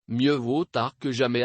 Mieux vaut tard que jamais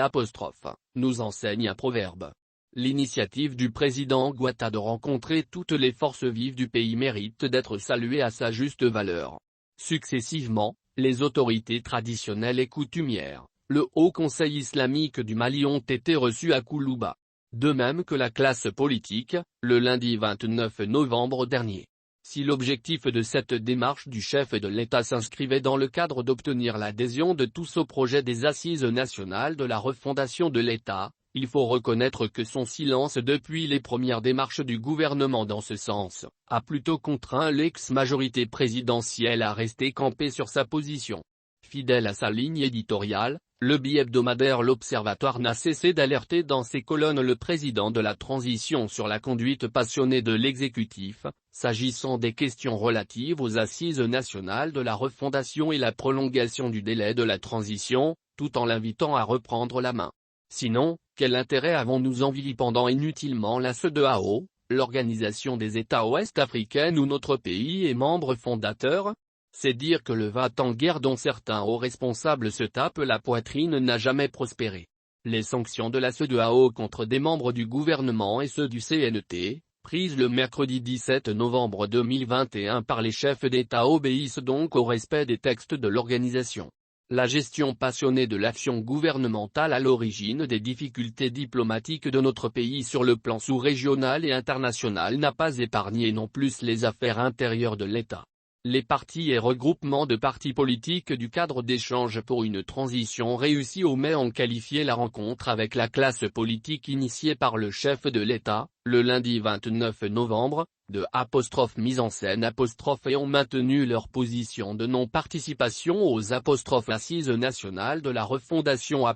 nous enseigne un proverbe. L'initiative du président Ouattara de rencontrer toutes les forces vives du pays mérite d'être saluée à sa juste valeur. Successivement, les autorités traditionnelles et coutumières, le Haut Conseil islamique du Mali ont été reçus à Koulouba. De même que la classe politique, le lundi 29 novembre dernier. Si l'objectif de cette démarche du chef de l'État s'inscrivait dans le cadre d'obtenir l'adhésion de tous au projet des Assises nationales de la refondation de l'État, il faut reconnaître que son silence depuis les premières démarches du gouvernement dans ce sens, a plutôt contraint l'ex-majorité présidentielle à rester campée sur sa position. Fidèle à sa ligne éditoriale, le bi-hebdomadaire L'Observatoire n'a cessé d'alerter dans ses colonnes le président de la transition sur la conduite passionnée de l'exécutif, s'agissant des questions relatives aux Assises nationales de la refondation et la prolongation du délai de la transition, tout en l'invitant à reprendre la main. Sinon, quel intérêt avons-nous en vilipendant inutilement la CEDEAO, l'Organisation des États ouest-africains où notre pays est membre fondateur? C'est dire que le va-t-en-guerre dont certains hauts responsables se tapent la poitrine n'a jamais prospéré. Les sanctions de la CEDEAO contre des membres du gouvernement et ceux du CNT, prises le mercredi 17 novembre 2021 par les chefs d'État obéissent donc au respect des textes de l'organisation. La gestion passionnée de l'action gouvernementale à l'origine des difficultés diplomatiques de notre pays sur le plan sous-régional et international n'a pas épargné non plus les affaires intérieures de l'État. Les partis et regroupements de partis politiques du cadre d'échange pour une transition réussie au mai ont qualifié la rencontre avec la classe politique initiée par le chef de l'État, le lundi 29 novembre, de mise en scène et ont maintenu leur position de non-participation aux Assises nationales de la refondation .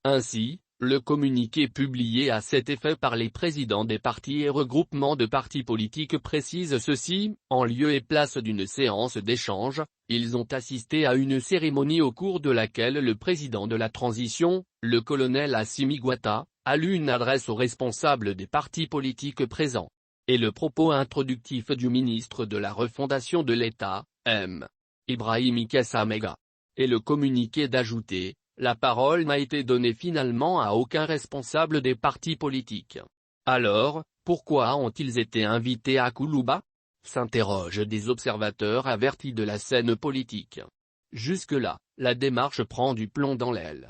Ainsi, le communiqué publié à cet effet par les présidents des partis et regroupements de partis politiques précise ceci, en lieu et place d'une séance d'échange, ils ont assisté à une cérémonie au cours de laquelle le président de la transition, le colonel Assimi Goïta, a lu une adresse aux responsables des partis politiques présents. Et le propos introductif du ministre de la refondation de l'État, M. Ibrahim Ikessa Mega. Et le communiqué d'ajouter: la parole n'a été donnée finalement à aucun responsable des partis politiques. Alors, pourquoi ont-ils été invités à Koulouba? S'interrogent des observateurs avertis de la scène politique. Jusque-là, la démarche prend du plomb dans l'aile.